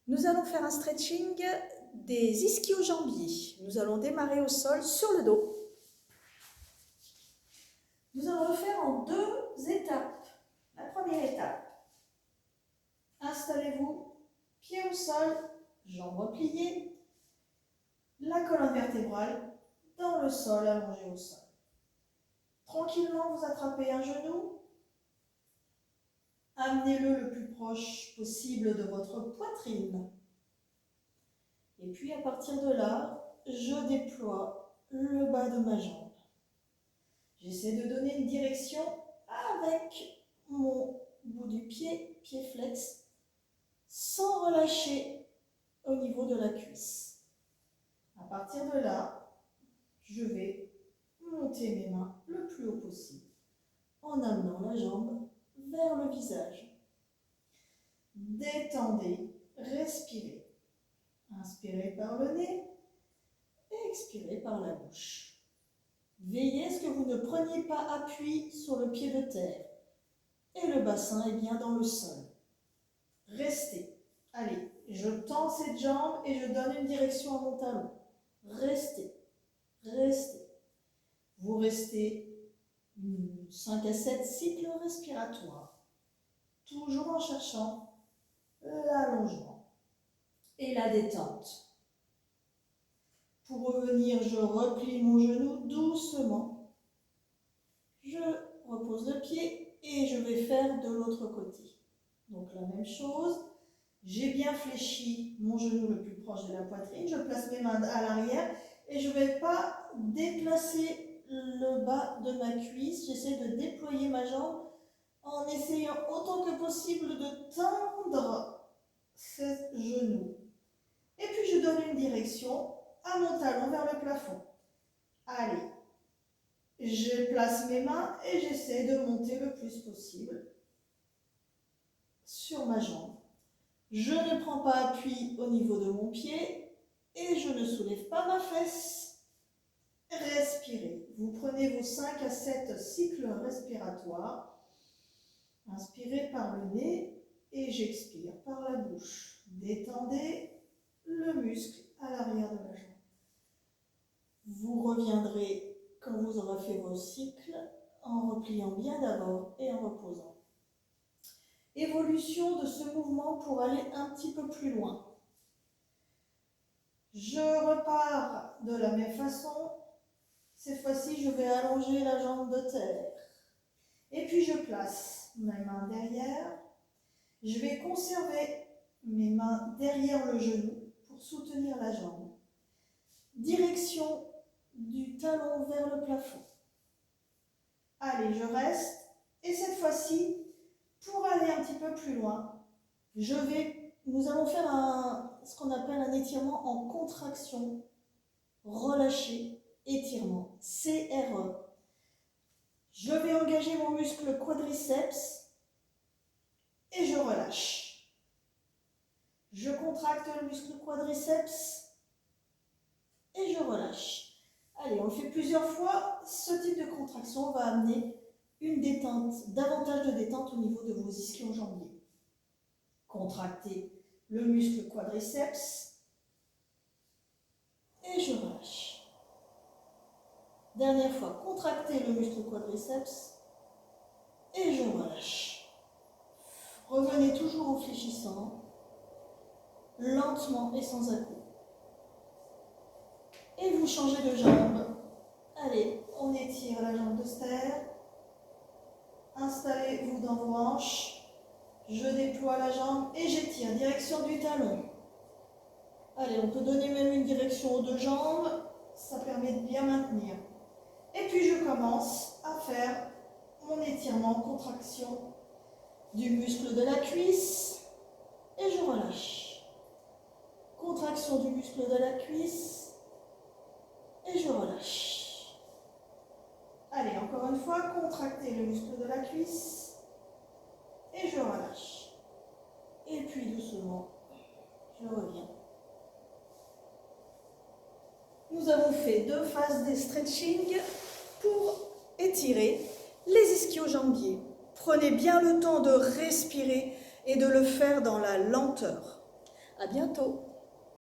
Nous allons faire un stretching des ischio-jambiers. Nous allons démarrer au sol sur le dos. Nous allons le faire en deux étapes. La première étape, installez-vous, pied au sol, jambes repliées, la colonne vertébrale dans le sol, allongée au sol. Tranquillement, vous attrapez un genou, amenez-le le plus proche possible de votre poitrine. Et puis à partir de là, je déploie le bas de ma jambe. J'essaie de donner une direction avec mon bout du pied, pied flex, sans relâcher au niveau de la cuisse. À partir de là, je vais monter mes mains le plus haut possible en amenant la jambe vers le visage. Détendez, respirez. Inspirez par le nez, expirez par la bouche. Veillez à ce que vous ne preniez pas appui sur le pied de terre et le bassin est bien dans le sol. Restez. Allez, je tends cette jambe et je donne une direction à mon talon. Restez. Restez. Vous restez 5 à 7 cycles respiratoires, toujours en cherchant l'allongement et la détente. Pour revenir, je replie mon genou doucement. Je repose le pied et je vais faire de l'autre côté. Donc la même chose, j'ai bien fléchi mon genou le plus proche de la poitrine, je place mes mains à l'arrière et je ne vais pas déplacer le bas de ma cuisse, j'essaie de déployer ma jambe en essayant autant que possible de tendre ce genou. Et puis je donne une direction à mon talon vers le plafond. Allez, je place mes mains et j'essaie de monter le plus possible sur ma jambe. Je ne prends pas appui au niveau de mon pied et je ne soulève pas ma fesse. Respirez. Vous prenez vos 5 à 7 cycles respiratoires. Inspirez par le nez et j'expire par la bouche. Détendez le muscle à l'arrière de la jambe. Vous reviendrez quand vous aurez fait vos cycles en repliant bien d'abord et en reposant. Évolution de ce mouvement pour aller un petit peu plus loin. Je repars de la même façon. Cette fois-ci, je vais allonger la jambe de terre. Et puis, je place mes mains derrière. Je vais conserver mes mains derrière le genou pour soutenir la jambe. Direction du talon vers le plafond. Allez, je reste. Et cette fois-ci, pour aller un petit peu plus loin, nous allons faire ce qu'on appelle un étirement en contraction, relâché, étirement, CRE. Je vais engager mon muscle quadriceps et je relâche. Je contracte le muscle quadriceps et je relâche. Allez, on le fait plusieurs fois. Ce type de contraction va amener une détente, davantage de détente au niveau de vos ischio-jambiers. Contractez le muscle quadriceps et je relâche. Dernière fois, contractez le muscle quadriceps et je relâche. Revenez toujours en fléchissant, lentement et sans à-coups. Et vous changez de jambe. Allez, on étire la jambe de ster. Installez-vous dans vos hanches. Je déploie la jambe et j'étire, direction du talon. Allez, on peut donner même une direction aux deux jambes, ça permet de bien maintenir. Et puis je commence à faire mon étirement, contraction du muscle de la cuisse et je relâche. Contraction du muscle de la cuisse et je relâche. Allez, encore une fois, contractez le muscle de la cuisse et je relâche. Et puis doucement, je reviens. Nous avons fait 2 phases de stretching pour étirer les ischio-jambiers. Prenez bien le temps de respirer et de le faire dans la lenteur. À bientôt.